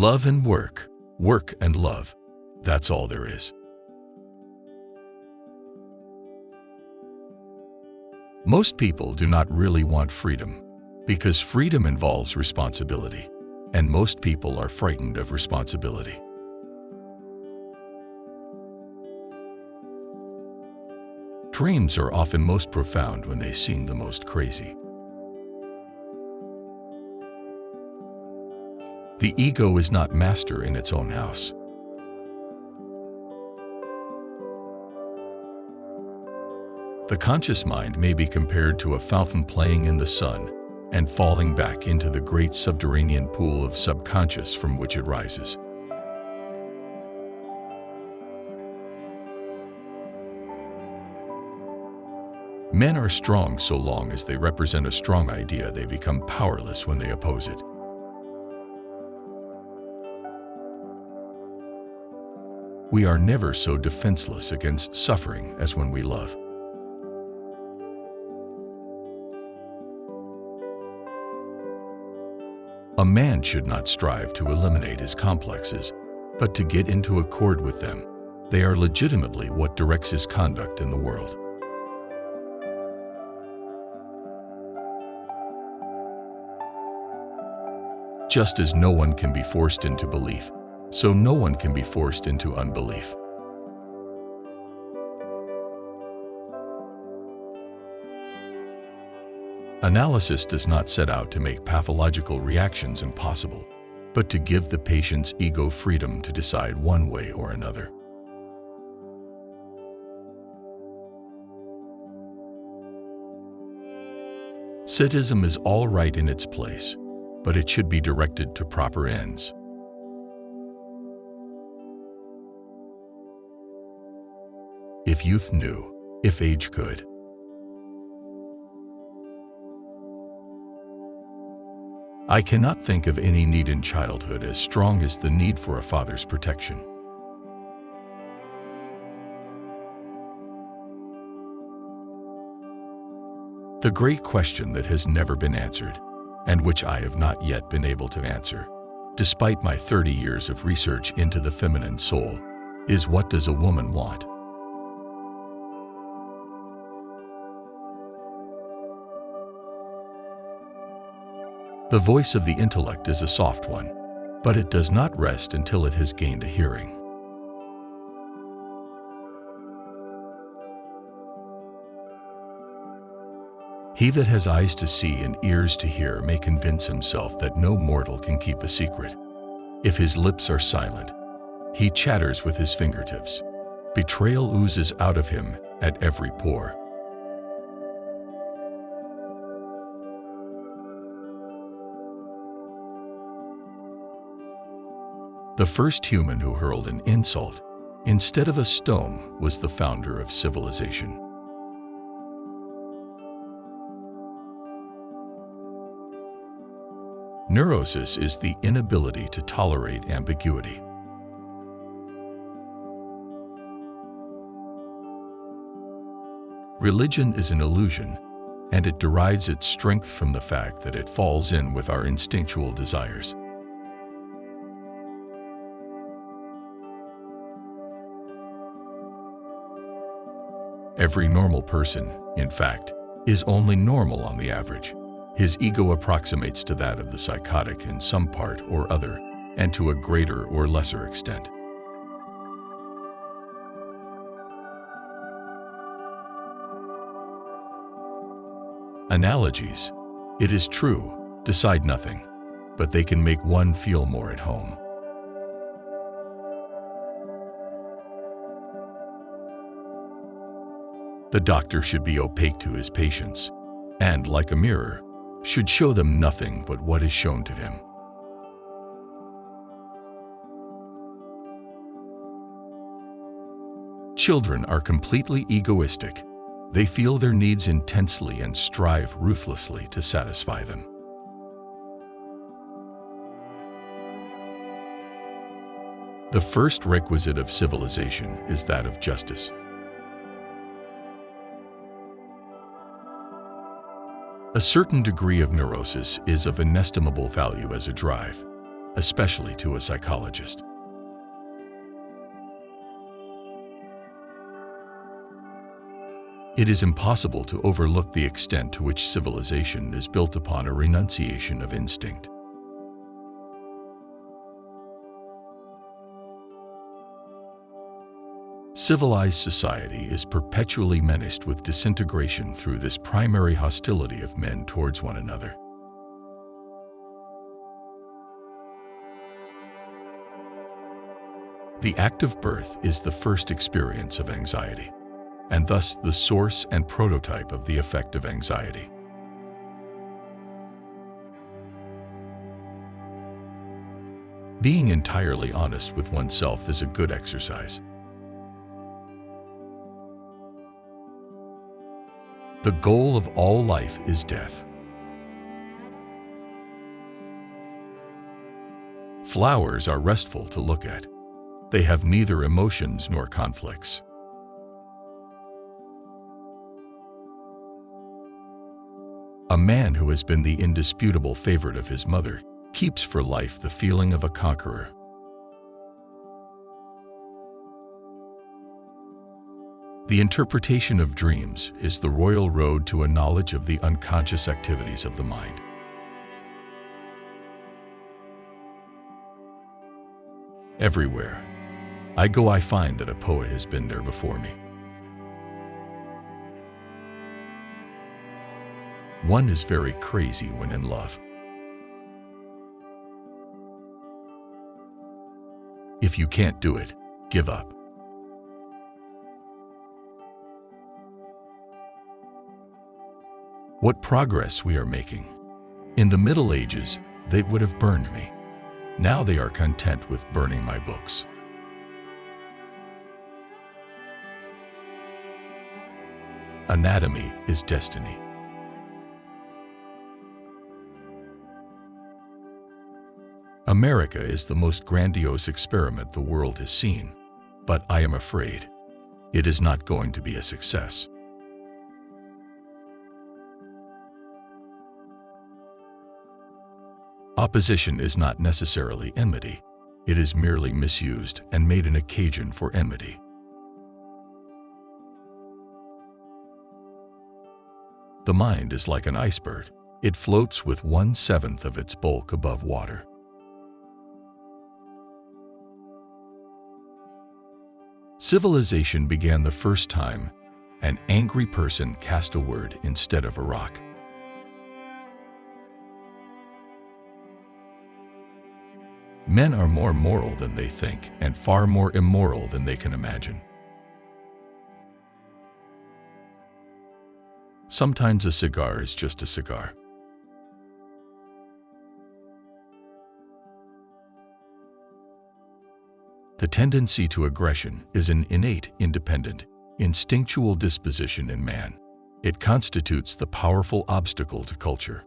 Love and work, work and love. That's all there is. Most people do not really want freedom, because freedom involves responsibility, and most people are frightened of responsibility. Dreams are often most profound when they seem the most crazy. The ego is not master in its own house. The conscious mind may be compared to a fountain playing in the sun and falling back into the great subterranean pool of subconscious from which it rises. Men are strong so long as they represent a strong idea. They become powerless when they oppose it. We are never so defenseless against suffering as when we love. A man should not strive to eliminate his complexes, but to get into accord with them. They are legitimately what directs his conduct in the world. Just as no one can be forced into belief, so no one can be forced into unbelief. Analysis does not set out to make pathological reactions impossible, but to give the patient's ego freedom to decide one way or another. Sadism is all right in its place, but it should be directed to proper ends. If youth knew, if age could. I cannot think of any need in childhood as strong as the need for a father's protection. The great question that has never been answered, and which I have not yet been able to answer, despite my 30 years of research into the feminine soul, is what does a woman want? The voice of the intellect is a soft one, but it does not rest until it has gained a hearing. He that has eyes to see and ears to hear may convince himself that no mortal can keep a secret. If his lips are silent, he chatters with his fingertips. Betrayal oozes out of him at every pore. The first human who hurled an insult instead of a stone was the founder of civilization. Neurosis is the inability to tolerate ambiguity. Religion is an illusion, and it derives its strength from the fact that it falls in with our instinctual desires. Every normal person, in fact, is only normal on the average. His ego approximates to that of the psychotic in some part or other, and to a greater or lesser extent. Analogies, it is true, decide nothing, but they can make one feel more at home. The doctor should be opaque to his patients, and, like a mirror, should show them nothing but what is shown to him. Children are completely egoistic. They feel their needs intensely and strive ruthlessly to satisfy them. The first requisite of civilization is that of justice. A certain degree of neurosis is of inestimable value as a drive. especially to a psychologist. It is impossible to overlook the extent to which civilization is built upon a renunciation of instinct. Civilized society is perpetually menaced with disintegration through this primary hostility of men towards one another. The act of birth is the first experience of anxiety, and thus the source and prototype of the effect of anxiety. Being entirely honest with oneself is a good exercise. The goal of all life is death. Flowers are restful to look at. They have neither emotions nor conflicts. A man who has been the indisputable favorite of his mother keeps for life the feeling of a conqueror. The interpretation of dreams is the royal road to a knowledge of the unconscious activities of the mind. Everywhere I go, I find that a poet has been there before me. One is very crazy when in love. If you can't do it, give up. What progress we are making. In the Middle Ages, they would have burned me. Now they are content with burning my books. Anatomy is destiny. America is the most grandiose experiment the world has seen, but I am afraid it is not going to be a success. Opposition is not necessarily enmity. It is merely misused and made an occasion for enmity. The mind is like an iceberg. It floats with 1/7 of its bulk above water. Civilization began the first time an angry person cast a word instead of a rock. Men are more moral than they think and far more immoral than they can imagine. Sometimes a cigar is just a cigar. The tendency to aggression is an innate, independent, instinctual disposition in man. It constitutes the powerful obstacle to culture.